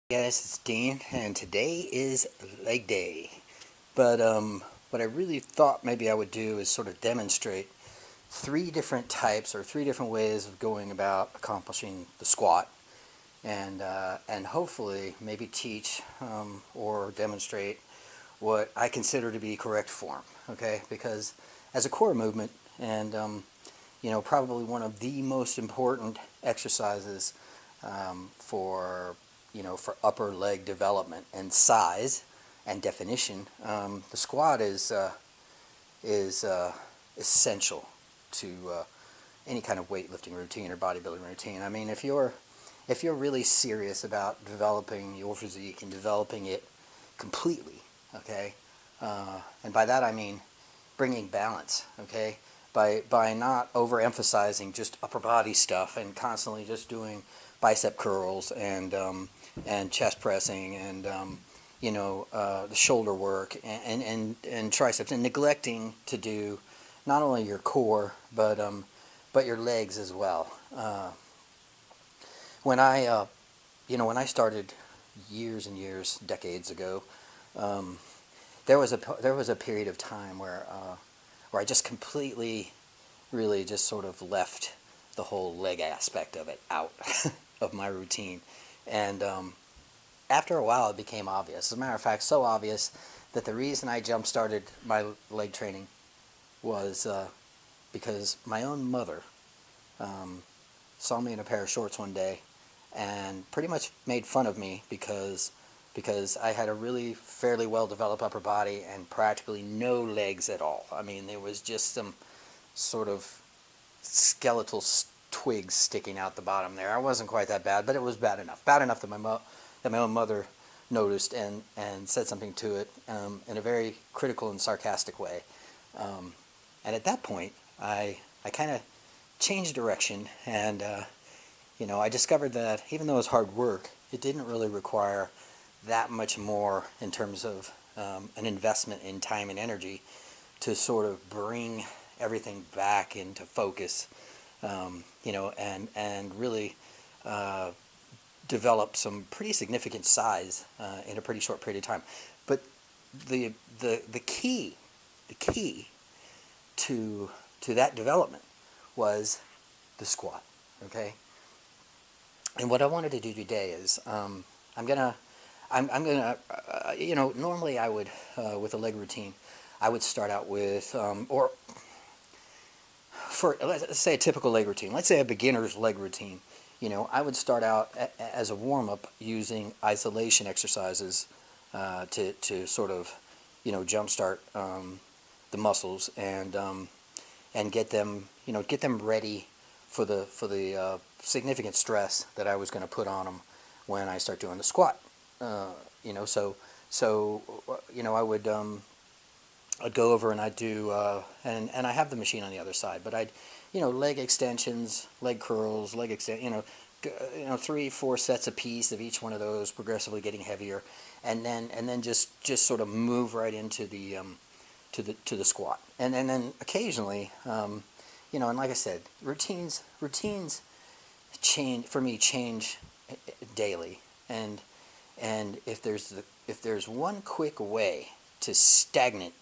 Guys, it's Dean, and today is leg day. But what I really thought maybe I would do is sort of demonstrate three different types or three different ways of going about accomplishing the squat, and hopefully maybe teach or demonstrate what I consider to be correct form. Okay, because as a core movement, and probably one of the most important exercises for upper leg development and size and definition, the squat is essential to any kind of weightlifting routine or bodybuilding routine. I mean, if you're really serious about developing your physique and developing it completely, okay, and by that I mean bringing balance, okay, by not overemphasizing just upper body stuff and constantly just doing bicep curls and chest pressing and the shoulder work and triceps, and neglecting to do not only your core but your legs as well. When I started years and years, decades ago, there was a period of time where I just completely, really just sort of left the whole leg aspect of it out of my routine. And after a while, it became obvious. As a matter of fact, so obvious that the reason I jump-started my leg training was because my own mother saw me in a pair of shorts one day and pretty much made fun of me because I had a really fairly well-developed upper body and practically no legs at all. I mean, there was just some sort of skeletal twigs sticking out the bottom there. I wasn't quite that bad, but it was bad enough. Bad enough that my own mother noticed and said something to it in a very critical and sarcastic way. And at that point, I kind of changed direction, and I discovered that even though it was hard work, it didn't really require that much more in terms of an investment in time and energy to sort of bring everything back into focus, and really develop some pretty significant size in a pretty short period of time. But the key to that development was the squat. Okay, and what I wanted to do today is normally I would with a leg routine, I would start out with or for, let's say, a typical leg routine, let's say a beginner's leg routine, I would start out as a warm-up using isolation exercises to sort of, jumpstart the muscles and get them ready for the significant stress that I was going to put on them when I start doing the squat. I'd go over and I'd do, and I have the machine on the other side, but I'd, leg extensions, leg curls, 3-4 sets a piece of each one of those, progressively getting heavier, and then just sort of move right into the to the squat, and then occasionally, and like I said, routines change daily, and if there's one quick way to stagnant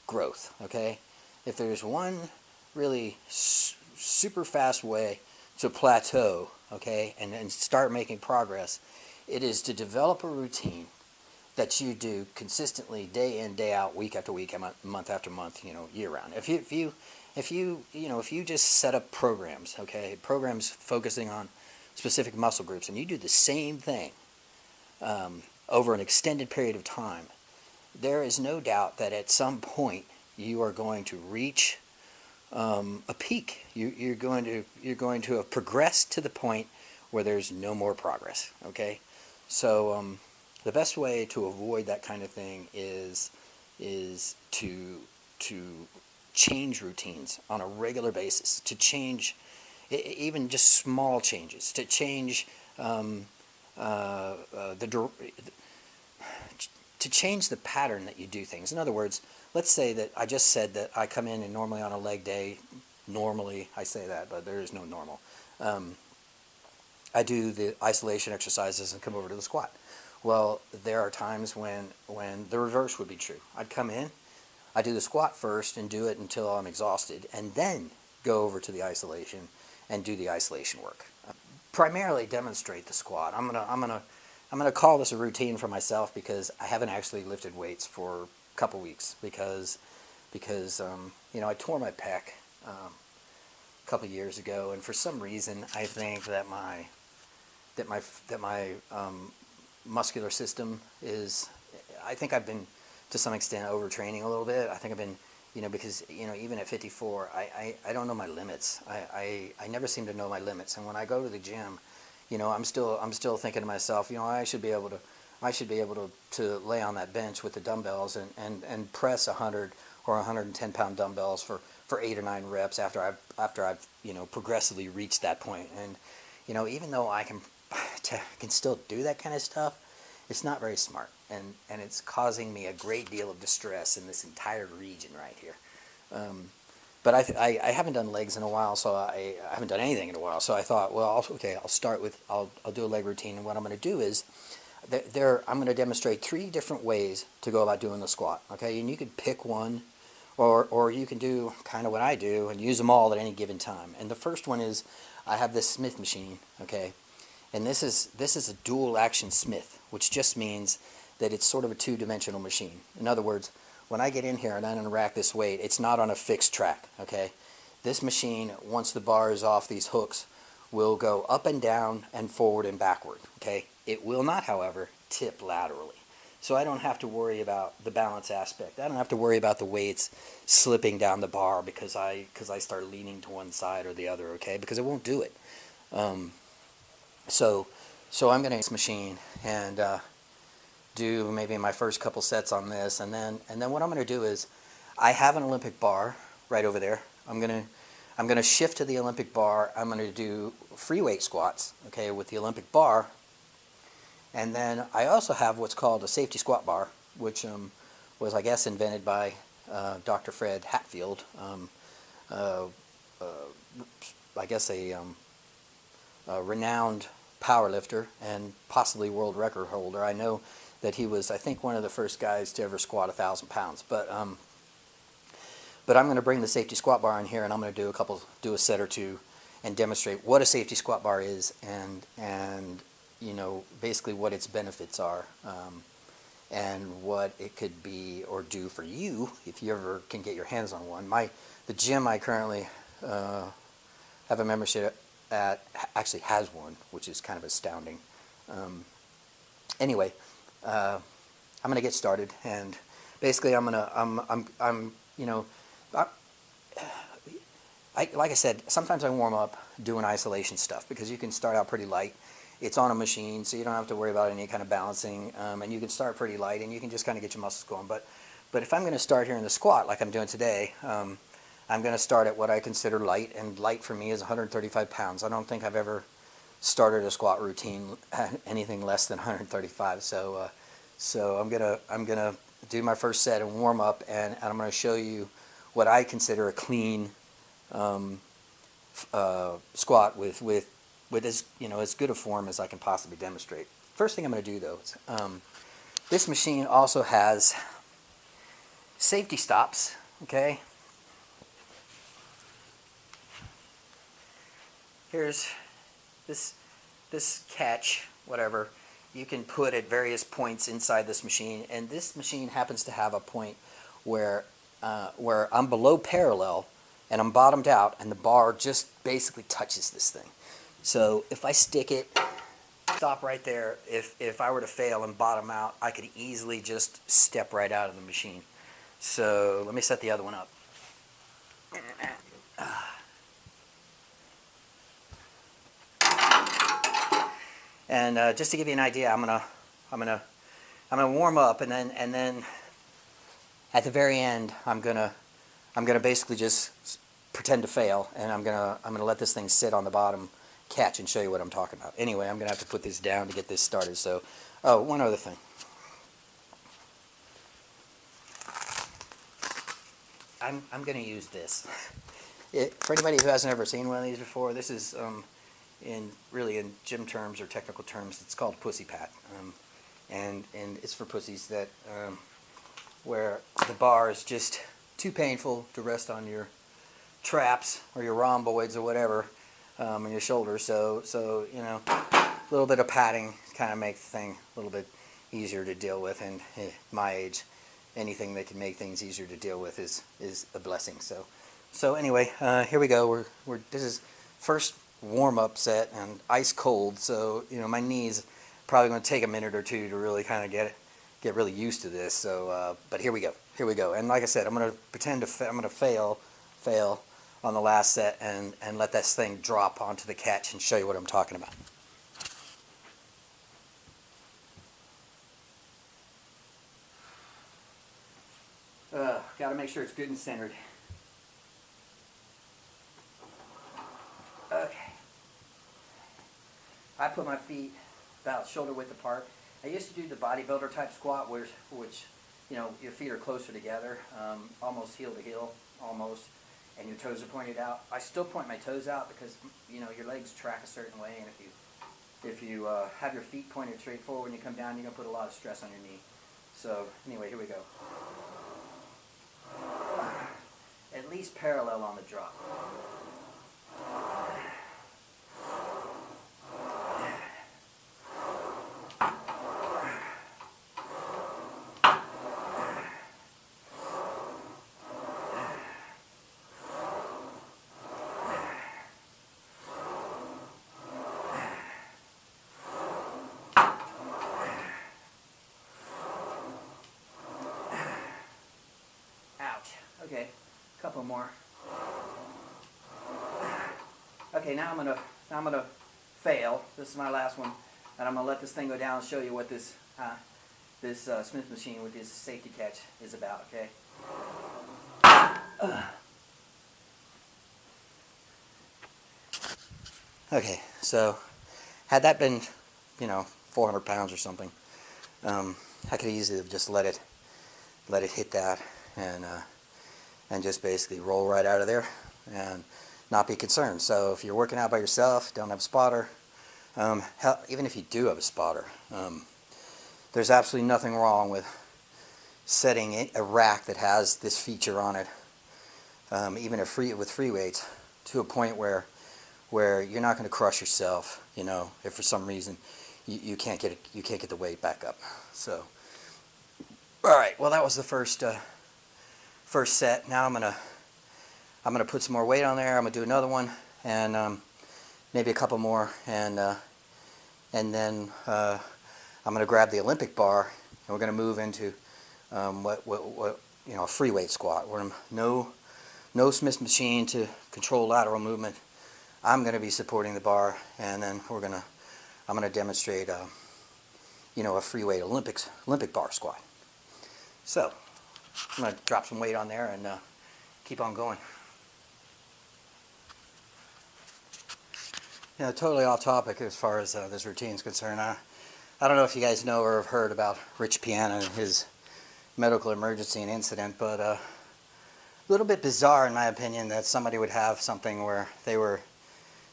growth, okay? If there's one really super fast way to plateau, okay, and start making progress, it is to develop a routine that you do consistently, day in, day out, week after week, month after month, year round. If you just set up programs, okay, programs focusing on specific muscle groups, and you do the same thing over an extended period of time, there is no doubt that at some point you are going to reach a peak. You're going to have progressed to the point where there's no more progress. Okay, so the best way to avoid that kind of thing is to change routines on a regular basis. To change, even just small changes. To change to change the pattern that you do things. In other words, let's say that I just said that I come in and normally on a leg day, normally I say that, but there is no normal. I do the isolation exercises and come over to the squat. Well, there are times when the reverse would be true. I'd come in, I'd do the squat first and do it until I'm exhausted, and then go over to the isolation and do the isolation work. Primarily demonstrate the squat. I'm gonna call this a routine for myself because I haven't actually lifted weights for a couple weeks because you know, I tore my pec a couple years ago, and for some reason I think that my muscular system is, I think I've been to some extent overtraining a little bit. I think I've been, you know, because, you know, even at 54, I don't know my limits. I never seem to know my limits, and when I go to the gym, you know, I'm still thinking to myself, you know, I should be able to lay on that bench with the dumbbells and press 100 or 110 pound dumbbells for 8 or 9 reps after I've you know, progressively reached that point. And you know, even though I can still do that kind of stuff, it's not very smart, and it's causing me a great deal of distress in this entire region right here. But I haven't done legs in a while, so I haven't done anything in a while. So I thought, well, okay, I'll do a leg routine, and what I'm going to do is I'm going to demonstrate 3 different ways to go about doing the squat. Okay, and you could pick one, or you can do kind of what I do and use them all at any given time. And the first one is, I have this Smith machine, okay, and this is a dual action Smith, which just means that it's sort of a 2-dimensional machine. In other words, when I get in here and I'm going to rack this weight, it's not on a fixed track, okay? This machine, once the bar is off these hooks, will go up and down and forward and backward, okay? It will not, however, tip laterally. So I don't have to worry about the balance aspect. I don't have to worry about the weights slipping down the bar because I start leaning to one side or the other, okay? Because it won't do it. So I'm going to use this machine and do maybe my first couple sets on this, and then what I'm going to do is, I have an Olympic bar right over there. I'm going to shift to the Olympic bar. I'm going to do free weight squats, okay, with the Olympic bar. And then I also have what's called a safety squat bar, which was, I guess, invented by Dr. Fred Hatfield. I guess a renowned power lifter and possibly world record holder. I know that he was, I think, one of the first guys to ever squat 1,000 pounds. But I'm going to bring the safety squat bar in here, and I'm going to do a set or two and demonstrate what a safety squat bar is, and you know, basically what its benefits are, and what it could be or do for you if you ever can get your hands on one. The gym I currently have a membership at actually has one, which is kind of astounding. Anyway, I'm gonna get started, and basically I'm you know, like I said, sometimes I warm up doing isolation stuff because you can start out pretty light. It's on a machine, so you don't have to worry about any kind of balancing, and you can start pretty light, and you can just kind of get your muscles going. But if I'm going to start here in the squat like I'm doing today, I'm going to start at what I consider light, and light for me is 135 pounds. I don't think I've ever started a squat routine at anything less than 135. So I'm gonna do my first set and warm up, and I'm going to show you what I consider a clean squat with as, you know, as good a form as I can possibly demonstrate. First thing I'm going to do, though, is this machine also has safety stops, okay? Here's this catch, whatever, you can put at various points inside this machine, and this machine happens to have a point where I'm below parallel and I'm bottomed out, and the bar just basically touches this thing. So if I stick it, stop right there, if I were to fail and bottom out, I could easily just step right out of the machine. So let me set the other one up. And just to give you an idea, I'm gonna warm up, and then at the very end, I'm gonna basically just pretend to fail, and I'm gonna let this thing sit on the bottom catch and show you what I'm talking about. Anyway, I'm gonna have to put this down to get this started. So, oh, one other thing. I'm gonna use this. For anybody who hasn't ever seen one of these before, this is in gym terms or technical terms, it's called pussy pat. and it's for pussies that where the bar is just too painful to rest on your traps or your rhomboids or whatever on your shoulders. So you know, a little bit of padding kind of makes the thing a little bit easier to deal with. And my age, anything that can make things easier to deal with is a blessing. So anyway, here we go. This is first warm-up set and ice cold. So you know, my knees probably going to take a minute or two to really kind of get really used to this. So but here we go. And like I said, I'm going to pretend I'm going to fail on the last set and let this thing drop onto the catch and show you what I'm talking about. Got to make sure it's good and centered. Okay. I put my feet about shoulder width apart. I used to do the bodybuilder type squat, which you know, your feet are closer together, almost heel to heel, almost, and your toes are pointed out. I still point my toes out because you know your legs track a certain way, and if you have your feet pointed straight forward when you come down, you're gonna put a lot of stress on your knee. So anyway, here we go. At least parallel on the drop. Okay, a couple more. Okay, now I'm gonna fail. This is my last one, and I'm gonna let this thing go down and show you what this Smith machine with this safety catch is about. Okay. Okay, so had that been, you know, 400 pounds or something, I could easily have just let it hit that and just basically roll right out of there and not be concerned. So if you're working out by yourself, don't have a spotter, hell, even if you do have a spotter, there's absolutely nothing wrong with setting a rack that has this feature on it, even with free weights, to a point where you're not going to crush yourself, you know, if for some reason you can't get the weight back up. So, all right, well, that was the first set. Now I'm gonna put some more weight on there. I'm gonna do another one and maybe a couple more, and then I'm gonna grab the Olympic bar and we're gonna move into what you know, a free weight squat where no Smith machine to control lateral movement. I'm gonna be supporting the bar, and then I'm gonna demonstrate you know, a free weight Olympic bar squat. So I'm going to drop some weight on there and keep on going. You know, totally off topic as far as this routine is concerned. I don't know if you guys know or have heard about Rich Piana and his medical emergency and incident, but a little bit bizarre in my opinion that somebody would have something where they were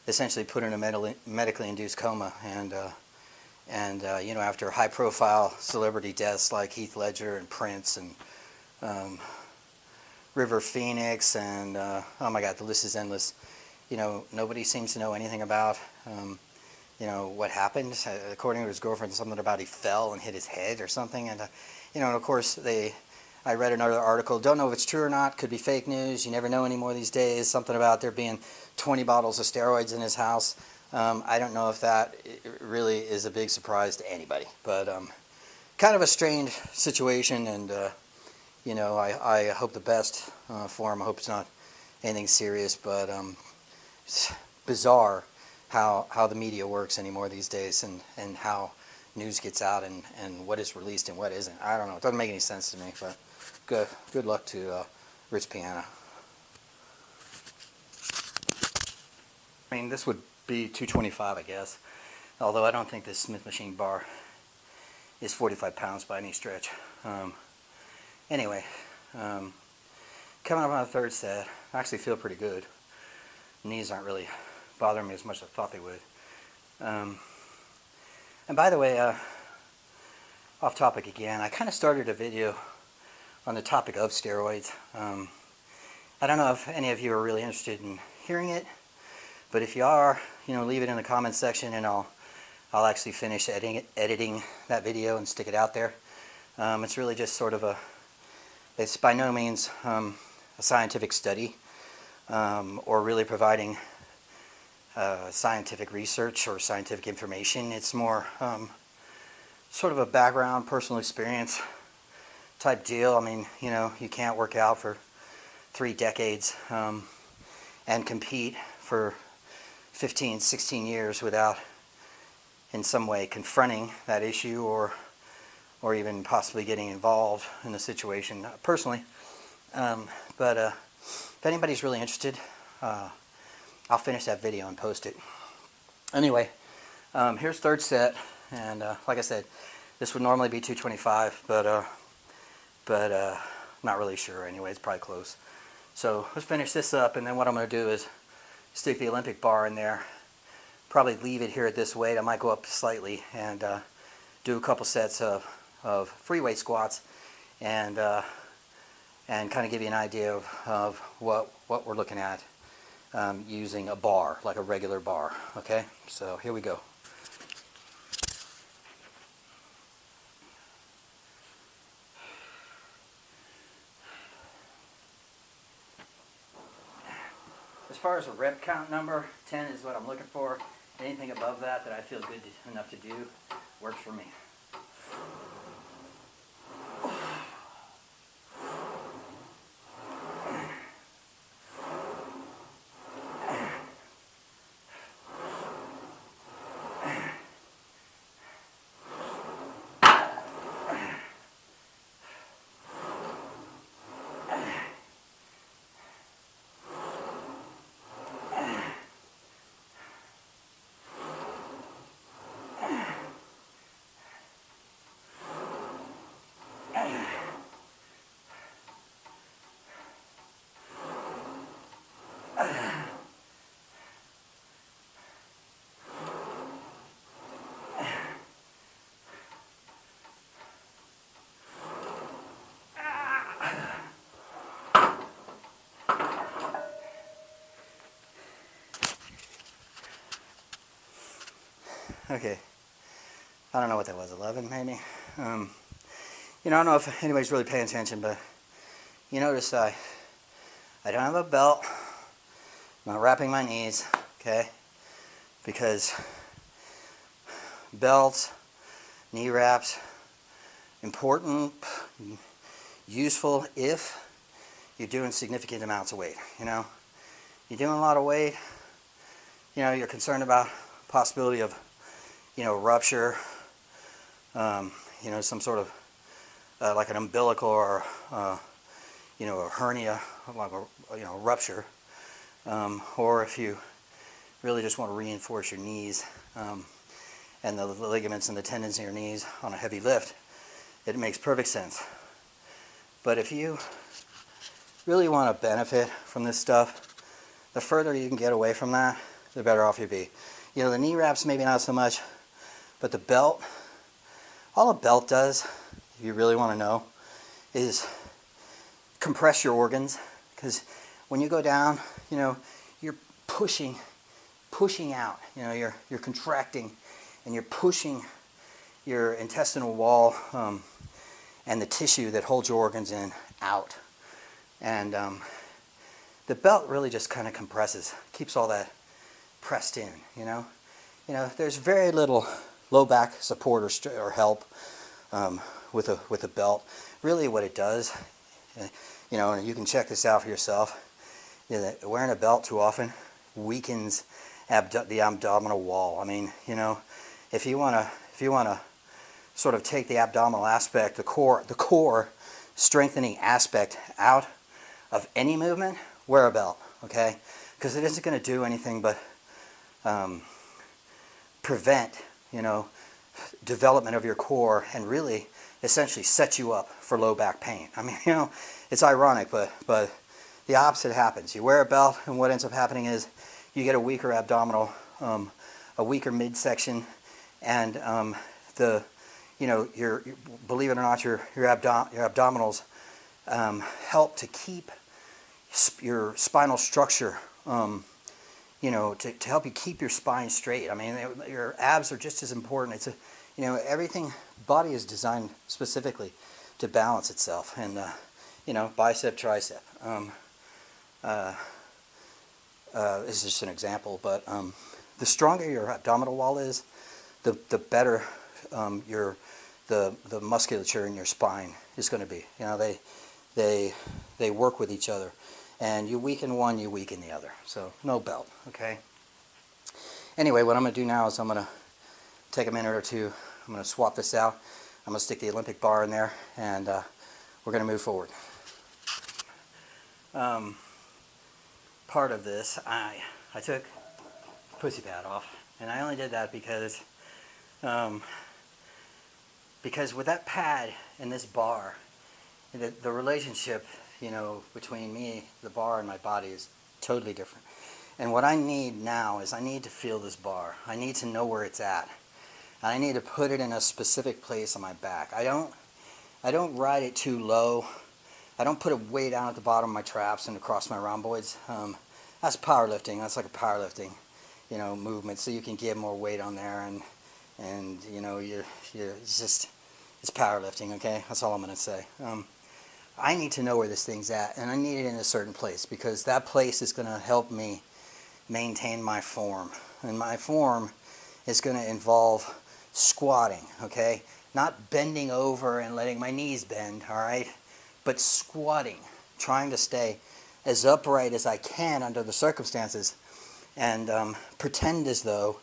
essentially put in a medically induced coma, and you know, after high-profile celebrity deaths like Heath Ledger and Prince and River Phoenix and oh my God, the list is endless. You know, nobody seems to know anything about you know, what happened. According to his girlfriend, something about he fell and hit his head or something, and you know, and of course I read another article, don't know if it's true or not, could be fake news, you never know anymore these days, something about there being 20 bottles of steroids in his house. I don't know if that really is a big surprise to anybody, but kind of a strange situation, and you know, I hope the best for him. I hope it's not anything serious, but it's bizarre how the media works anymore these days, and how news gets out and what is released and what isn't. I don't know. It doesn't make any sense to me, but good luck to Rich Piana. I mean, this would be 225, I guess, although I don't think this Smith machine bar is 45 pounds by any stretch. Anyway, coming up on the third set, I actually feel pretty good. Knees aren't really bothering me as much as I thought they would. And by the way, off topic again. I kind of started a video on the topic of steroids. I don't know if any of you are really interested in hearing it, but if you are, leave it in the comments section, and I'll actually finish editing that video and stick it out there. It's really just sort of it's by no means a scientific study, or really providing scientific research or scientific information. It's more sort of a background, personal experience type deal. I mean, you can't work out for 3 decades and compete for 15, 16 years without in some way confronting that issue or even possibly getting involved in the situation personally. But if anybody's really interested, I'll finish that video and post it. Anyway, here's third set, and like I said, this would normally be 225, but not really sure. Anyway, it's probably close. So let's finish this up, and then what I'm going to do is stick the Olympic bar in there. Probably leave it here at this weight. I might go up slightly and do a couple sets of free weight squats, and kind of give you an idea of what we're looking at using a bar, like a regular bar. Okay, so here we go. As far as a rep count number, 10 is what I'm looking for. Anything above that I feel good enough to do works for me. Okay, I don't know what that was, 11 maybe? I don't know if anybody's really paying attention, but you notice I don't have a belt. I'm not wrapping my knees, okay? Because belts, knee wraps, important, useful if you're doing significant amounts of weight, You're doing a lot of weight, you're concerned about possibility of rupture, some sort of like an umbilical or a hernia, like a rupture, or if you really just want to reinforce your knees and the ligaments and the tendons in your knees on a heavy lift, it makes perfect sense. But if you really want to benefit from this stuff, the further you can get away from that, the better off you'll be. The knee wraps maybe not so much, but the belt, all a belt does, if you really want to know, is compress your organs. Because when you go down, you're pushing out. You're contracting, and you're pushing your intestinal wall and the tissue that holds your organs in out. And the belt really just kind of compresses, keeps all that pressed in. There's very little low back support or help with a belt. Really what it does, and you can check this out for yourself, wearing a belt too often weakens the abdominal wall. I mean, if you want to sort of take the abdominal aspect, the core strengthening aspect out of any movement, wear a belt, okay? Because it isn't going to do anything but prevent, development of your core, and really essentially set you up for low back pain. I mean, it's ironic, but the opposite happens. You wear a belt, and what ends up happening is you get a weaker abdominal, a weaker midsection, and you know, believe it or not, your abdominals help to keep your spinal structure, you know, to help you keep your spine straight. I mean, your abs are just as important. It's you know, everything, body is designed specifically to balance itself, and you know, bicep, tricep. This is just an example, but the stronger your abdominal wall is, the better the musculature in your spine is going to be. You know, they work with each other, and you weaken one, you weaken the other. So no belt, okay? Anyway, what I'm going to do now is I'm going to take a minute or two. I'm going to swap this out. I'm going to stick the Olympic bar in there, and we're going to move forward. Part of this, I took the pussy pad off, and I only did that because with that pad and this bar, the relationship, you know, between me, the bar, and my body is totally different. And what I need now is I need to feel this bar. I need to know where it's at. And I need to put it in a specific place on my back. I don't ride it too low. I don't put it way down at the bottom of my traps and across my rhomboids. That's powerlifting. That's like a powerlifting, you know, movement. So you can get more weight on there, and you know, it's powerlifting. Okay, that's all I'm gonna say. I need to know where this thing's at, and I need it in a certain place, because that place is gonna help me maintain my form, and my form is gonna involve squatting. Okay, not bending over and letting my knees bend. All right. But squatting, trying to stay as upright as I can under the circumstances, and pretend as though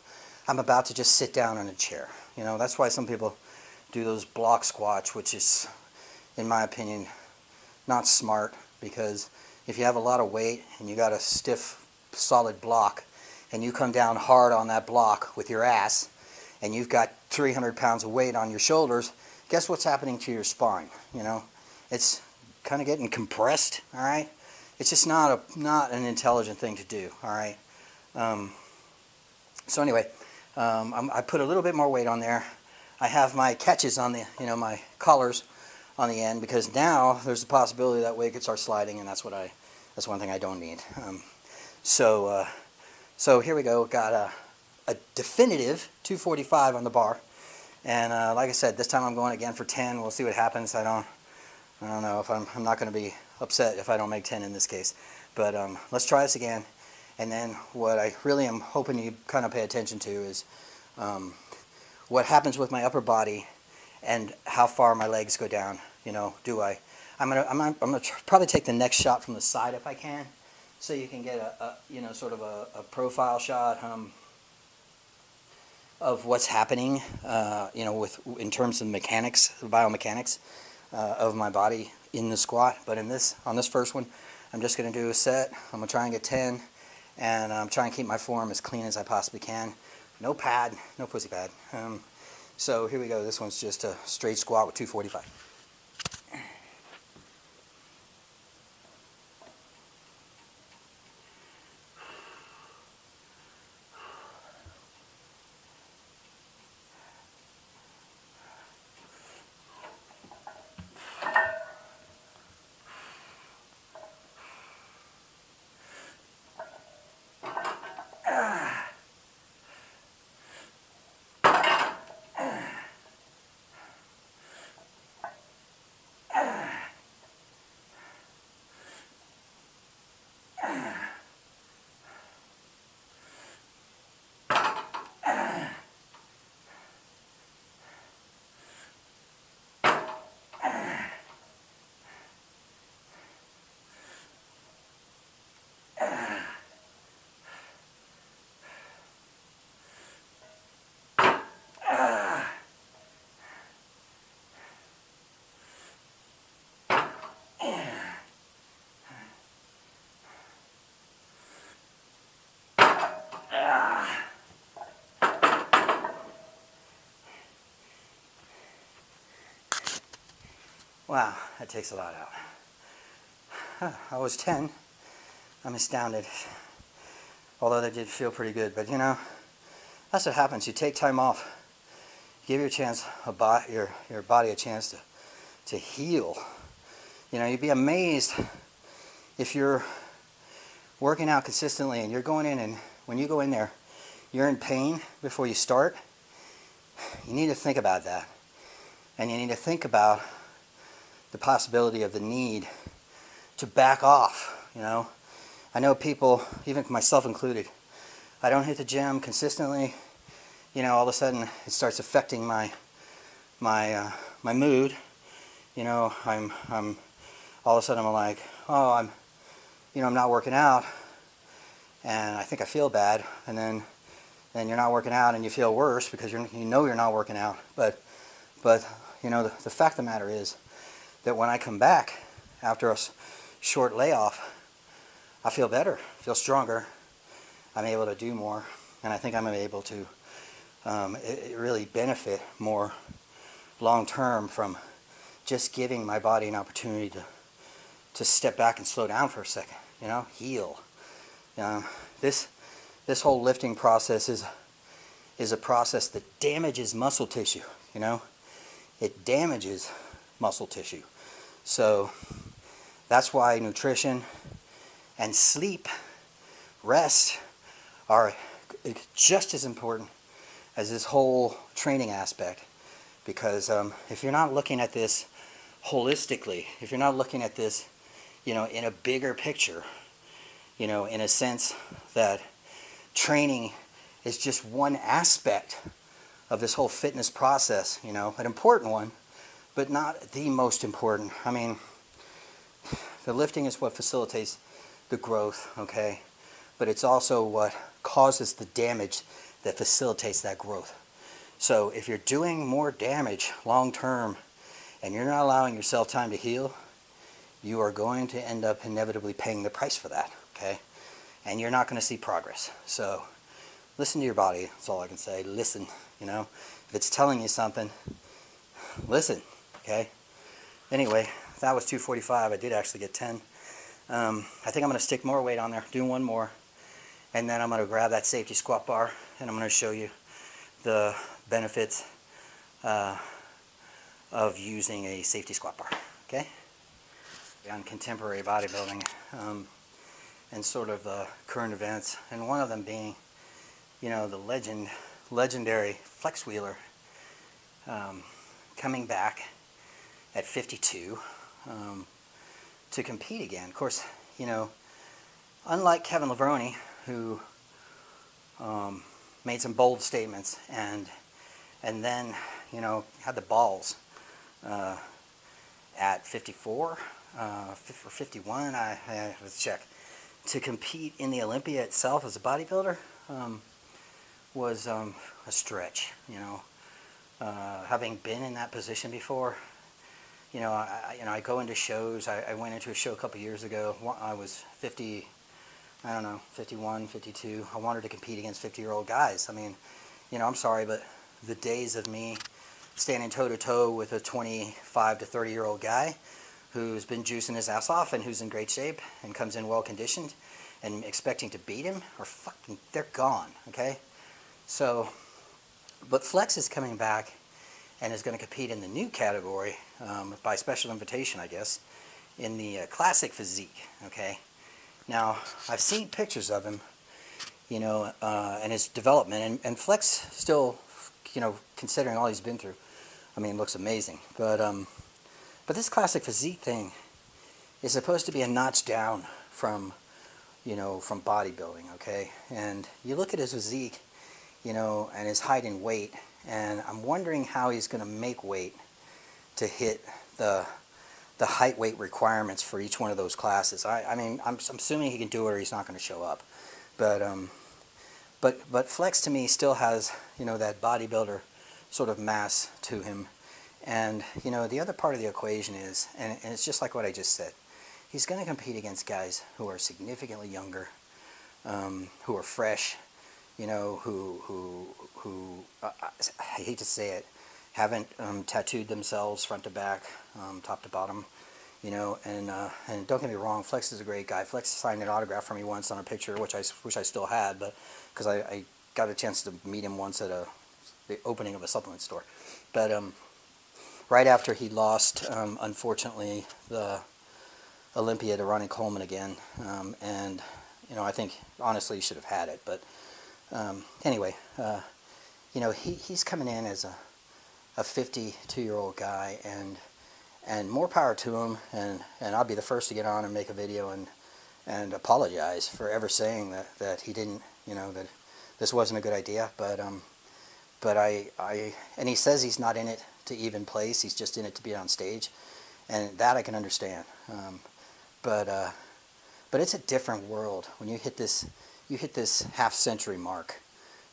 I'm about to just sit down in a chair. You know, that's why some people do those block squats, which is, in my opinion, not smart, because if you have a lot of weight and you got a stiff, solid block, and you come down hard on that block with your ass, and you've got 300 pounds of weight on your shoulders, guess what's happening to your spine? You know, it's kind of getting compressed. All right, it's just not an intelligent thing to do. All right. So anyway, I put a little bit more weight on there. I have my catches on the, you know, my collars on the end, because now there's a possibility that weight could start sliding, and that's one thing I don't need. So here we go. Got a definitive 245 on the bar, and like I said, this time I'm going again for 10. We'll see what happens. I don't know if I'm not going to be upset if I don't make 10 in this case, but let's try this again. And then what I really am hoping you kind of pay attention to is what happens with my upper body and how far my legs go down. You know, I'm gonna probably take the next shot from the side if I can, so you can get a you know, sort of a profile shot of what's happening, you know, in terms of mechanics, biomechanics of my body in the squat. But on this first one, I'm just going to do a set. I'm going to try and get 10, and I'm trying to keep my form as clean as I possibly can. No pad, no pussy pad. So here we go. This one's just a straight squat with 245. Wow, that takes a lot out. I was 10. I'm astounded. Although that did feel pretty good. But you know, that's what happens. You take time off. Give your body a chance to heal. You know, you'd be amazed if you're working out consistently and you're going in, and when you go in there, you're in pain before you start. You need to think about that. And you need to think about the possibility of the need to back off, you know. I know people, even myself included, I don't hit the gym consistently, you know, all of a sudden it starts affecting my mood. You know, I'm all of a sudden I'm like, oh, I'm not working out, and I think I feel bad, and then you're not working out and you feel worse because you know you're not working out. But you know, the fact of the matter is that when I come back after a short layoff, I feel better, feel stronger, I'm able to do more, and I think I'm able to really benefit more long term from just giving my body an opportunity to step back and slow down for a second, you know, heal. This whole lifting process is a process that damages muscle tissue, you know. It damages muscle tissue. So that's why nutrition and sleep, rest, are just as important as this whole training aspect. Because if you're not looking at this holistically, if you're not looking at this, you know, in a bigger picture, you know, in a sense that training is just one aspect of this whole fitness process, you know, an important one, but not the most important. I mean, the lifting is what facilitates the growth, okay? But it's also what causes the damage that facilitates that growth. So if you're doing more damage long term and you're not allowing yourself time to heal, you are going to end up inevitably paying the price for that, okay? And you're not going to see progress. So listen to your body. That's all I can say. Listen, you know. If it's telling you something, listen, okay? Anyway, that was 245. I did actually get 10. I think I'm going to stick more weight on there, do one more, and then I'm going to grab that safety squat bar, and I'm going to show you the benefits of using a safety squat bar, okay? On contemporary bodybuilding and sort of current events, and one of them being, you know, the legendary Flex Wheeler coming back at 52 to compete again. Of course, you know, unlike Kevin Levrone, who made some bold statements and then, you know, had the balls at 54 or 51, let's check, to compete in the Olympia itself as a bodybuilder was a stretch, you know. Having been in that position before, you know, I go into shows. I went into a show a couple years ago. I was 50, I don't know, 51, 52. I wanted to compete against 50-year-old guys. I mean, you know, I'm sorry, but the days of me standing toe-to-toe with a 25 to 30-year-old guy who's been juicing his ass off and who's in great shape and comes in well-conditioned and expecting to beat him are fucking, they're gone, okay? So, but Flex is coming back and is going to compete in the new category by special invitation, I guess, in the Classic Physique, okay? Now, I've seen pictures of him, you know, and his development, and Flex still, you know, considering all he's been through, I mean, looks amazing. But this Classic Physique thing is supposed to be a notch down from, you know, from bodybuilding, okay? And you look at his physique, you know, and his height and weight, and I'm wondering how he's going to make weight to hit the height weight requirements for each one of those classes. I mean, I'm assuming he can do it or he's not going to show up. But Flex to me still has, you know, that bodybuilder sort of mass to him. And, you know, the other part of the equation is, and it's just like what I just said, he's going to compete against guys who are significantly younger, who are fresh, you know, who I hate to say it, haven't tattooed themselves front to back, top to bottom, you know, and don't get me wrong, Flex is a great guy. Flex signed an autograph for me once on a picture, which I still had, but because I got a chance to meet him once at the opening of a supplement store. But right after he lost, unfortunately, the Olympia to Ronnie Coleman again, and I think honestly he should have had it. But anyway, he's coming in as a 52-year-old guy, and more power to him. And I'll be the first to get on and make a video and apologize for ever saying that he didn't, that this wasn't a good idea. But and he says he's not in it to even place. He's just in it to be on stage, and that I can understand. But it's a different world when you hit this half-century mark.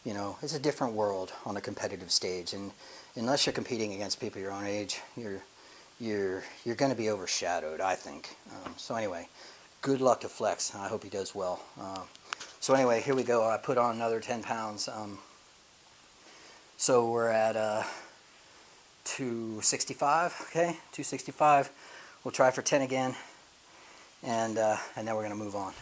It's a different world on a competitive stage, and unless you're competing against people your own age, you're going to be overshadowed, I think. So anyway, good luck to Flex. I hope he does well. So anyway, here we go. I put on another 10 pounds. So we're at 265. Okay, 265. We'll try for 10 again, and then we're going to move on.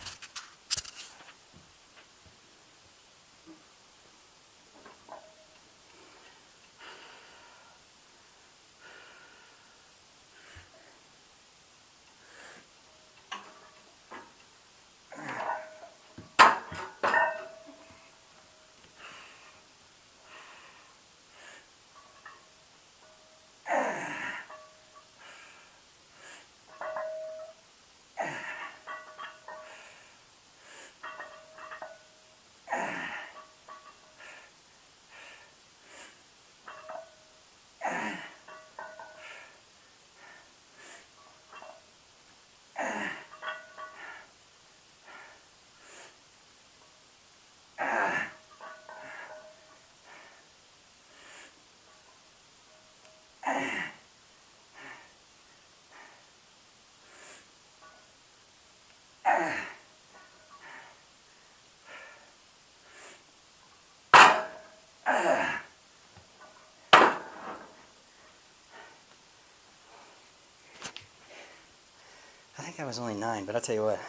I think I was only 9, but I'll tell you what,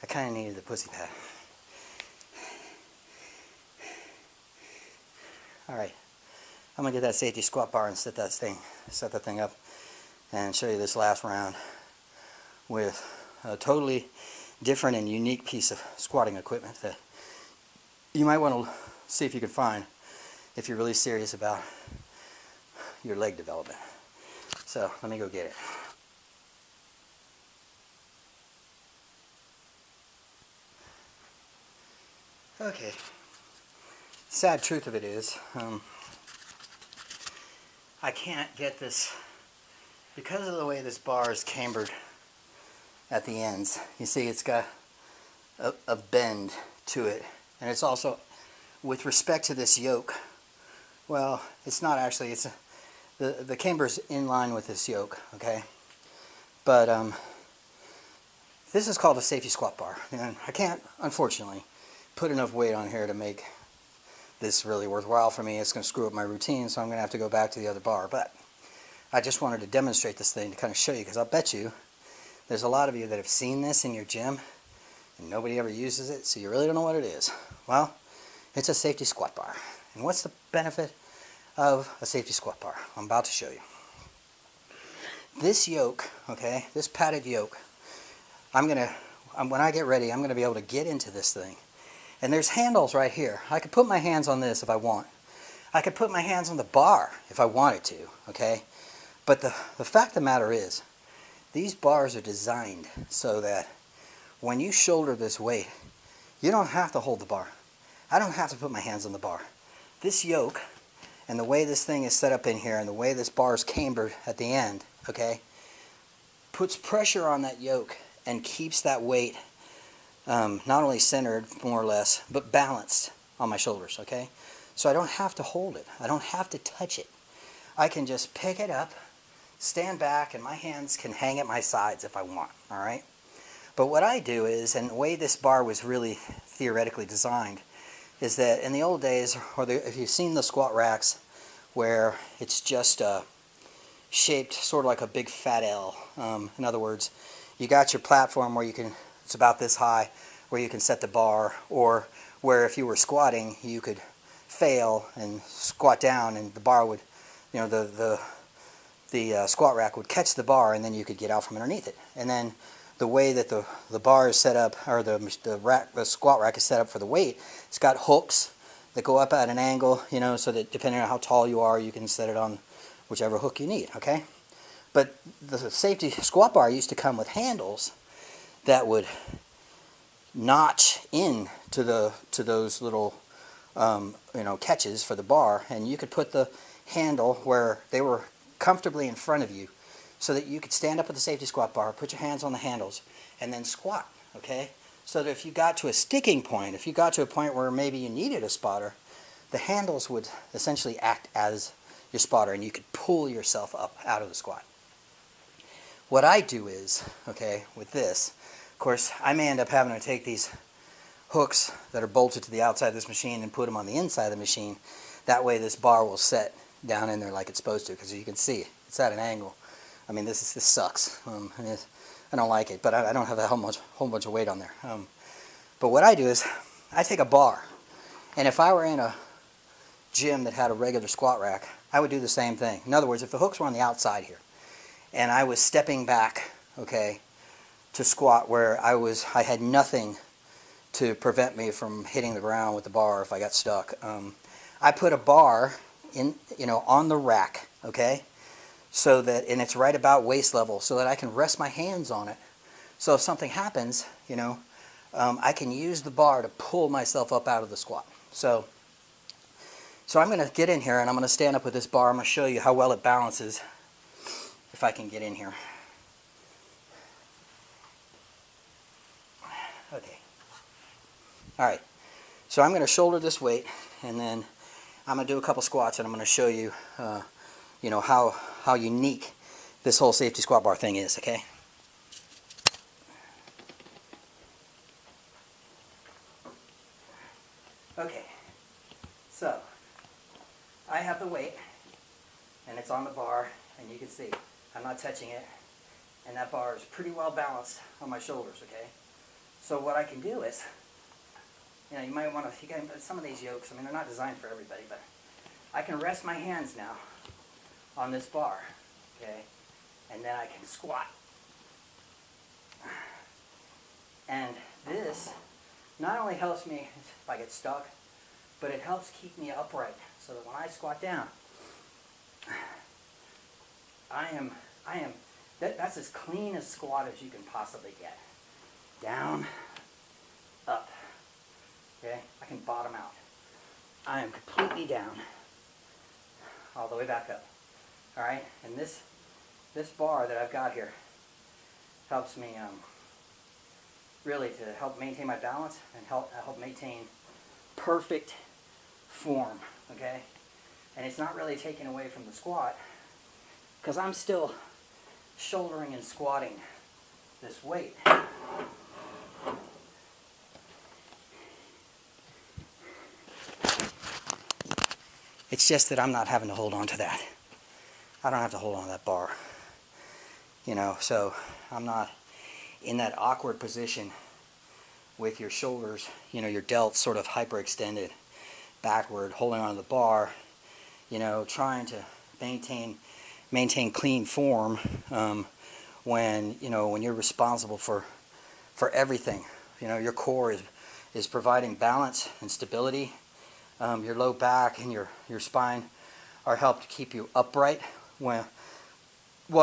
I kind of needed the pussy pad. Alright, I'm going to get that safety squat bar and set that thing up and show you this last round with a totally different and unique piece of squatting equipment that you might want to see if you can find if you're really serious about your leg development. So let me go get it. Okay, sad truth of it is, I can't get this, because of the way this bar is cambered at the ends. You see it's got a bend to it, and it's also, with respect to this yoke, well, it's not actually, the camber's in line with this yoke, okay? But this is called a safety squat bar, and I can't, unfortunately, put enough weight on here to make this really worthwhile for me. It's going to screw up my routine, so I'm going to have to go back to the other bar. But I just wanted to demonstrate this thing to kind of show you, because I'll bet you there's a lot of you that have seen this in your gym and nobody ever uses it, so you really don't know what it is. Well, it's a safety squat bar. And what's the benefit of a safety squat bar? I'm about to show you. This yoke, okay, this padded yoke, when I get ready, I'm going to be able to get into this thing. And there's handles right here. I could put my hands on this if I want. I could put my hands on the bar if I wanted to, okay? But the fact of the matter is, these bars are designed so that when you shoulder this weight, you don't have to hold the bar. I don't have to put my hands on the bar. This yoke, and the way this thing is set up in here, and the way this bar is cambered at the end, okay, puts pressure on that yoke and keeps that weight not only centered, more or less, but balanced on my shoulders, okay? So I don't have to hold it. I don't have to touch it. I can just pick it up, stand back, and my hands can hang at my sides if I want, all right? But what I do is, and the way this bar was really theoretically designed, is that in the old days, if you've seen the squat racks, where it's just shaped sort of like a big fat L. In other words, you got your platform where it's about this high, where you can set the bar, or where if you were squatting, you could fail and squat down and the bar would you know, the squat rack would catch the bar, and then you could get out from underneath it. And then the way that the bar is set up, or the squat rack is set up for the weight, it's got hooks that go up at an angle, you know, so that depending on how tall you are, you can set it on whichever hook you need, okay? But the safety squat bar used to come with handles that would notch in to those little you know, catches for the bar, and you could put the handle where they were comfortably in front of you, so that you could stand up with the safety squat bar, put your hands on the handles, and then squat, okay? So that if you got to a sticking point, if you got to a point where maybe you needed a spotter, the handles would essentially act as your spotter, and you could pull yourself up out of the squat. What I do is, okay, with this, of course, I may end up having to take these hooks that are bolted to the outside of this machine and put them on the inside of the machine. That way this bar will set down in there like it's supposed to, because you can see it's at an angle. I mean, this sucks. I don't like it, but I don't have a whole bunch of weight on there. But what I do is I take a bar, and if I were in a gym that had a regular squat rack, I would do the same thing. In other words, if the hooks were on the outside here, and I was stepping back, okay, to squat where I had nothing to prevent me from hitting the ground with the bar if I got stuck, I put a bar in, you know, on the rack, okay, so that, and it's right about waist level, so that I can rest my hands on it. So if something happens, you know, I can use the bar to pull myself up out of the squat. So I'm going to get in here, and I'm going to stand up with this bar. I'm going to show you how well it balances, if I can get in here. Okay. All right. So I'm going to shoulder this weight, and then I'm going to do a couple squats, and I'm going to show you, you know, how unique this whole safety squat bar thing is, okay? Okay. So I have the weight, and it's on the bar, and you can see I'm not touching it, and that bar is pretty well balanced on my shoulders, okay? So what I can do is, you know, you might want to, some of these yokes, I mean, they're not designed for everybody, but I can rest my hands now on this bar, okay? And then I can squat. And this not only helps me if I get stuck, but it helps keep me upright, so that when I squat down, that's as clean a squat as you can possibly get. Down, up, okay? I can bottom out. I am completely down, all the way back up, all right? And this bar that I've got here helps me really to help maintain my balance and help maintain perfect form, okay? And it's not really taken away from the squat, because I'm still shouldering and squatting this weight. It's just that I'm not having to hold on to that. I don't have to hold on to that bar, you know, so I'm not in that awkward position with your shoulders, you know, your delts sort of hyperextended backward, holding on to the bar, you know, trying to maintain clean form when you're responsible for everything. You know, your core is providing balance and stability. Your low back and your spine are helped to keep you upright while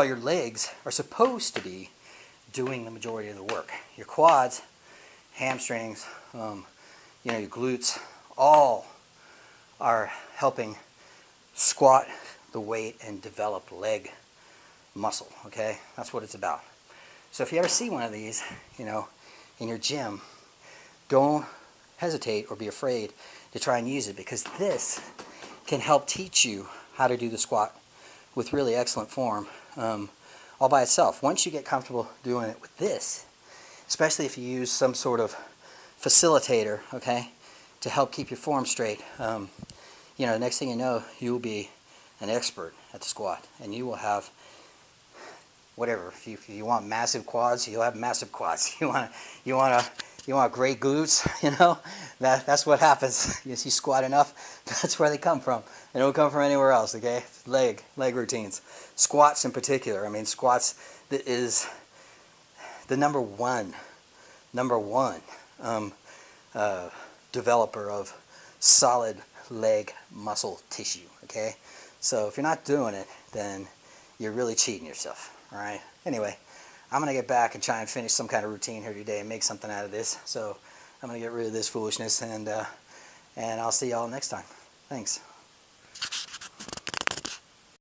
your legs are supposed to be doing the majority of the work. Your quads, hamstrings, you know, your glutes, all are helping squat the weight and develop leg muscle, okay? That's what it's about. So if you ever see one of these, you know, in your gym, don't hesitate or be afraid to try and use it, because this can help teach you how to do the squat with really excellent form all by itself. Once you get comfortable doing it with this, especially if you use some sort of facilitator, okay, to help keep your form straight, you know, the next thing you know, you'll be an expert at the squat, and you will have whatever. If you want massive quads, you'll have massive quads. You want to You want great glutes, you know, that's what happens. You squat enough, that's where they come from. They don't come from anywhere else, okay? Leg routines. Squats in particular. I mean, squats is the number one developer of solid leg muscle tissue, okay? So if you're not doing it, then you're really cheating yourself, all right? Anyway, I'm going to get back and try and finish some kind of routine here today and make something out of this. So I'm going to get rid of this foolishness, and I'll see y'all next time. Thanks.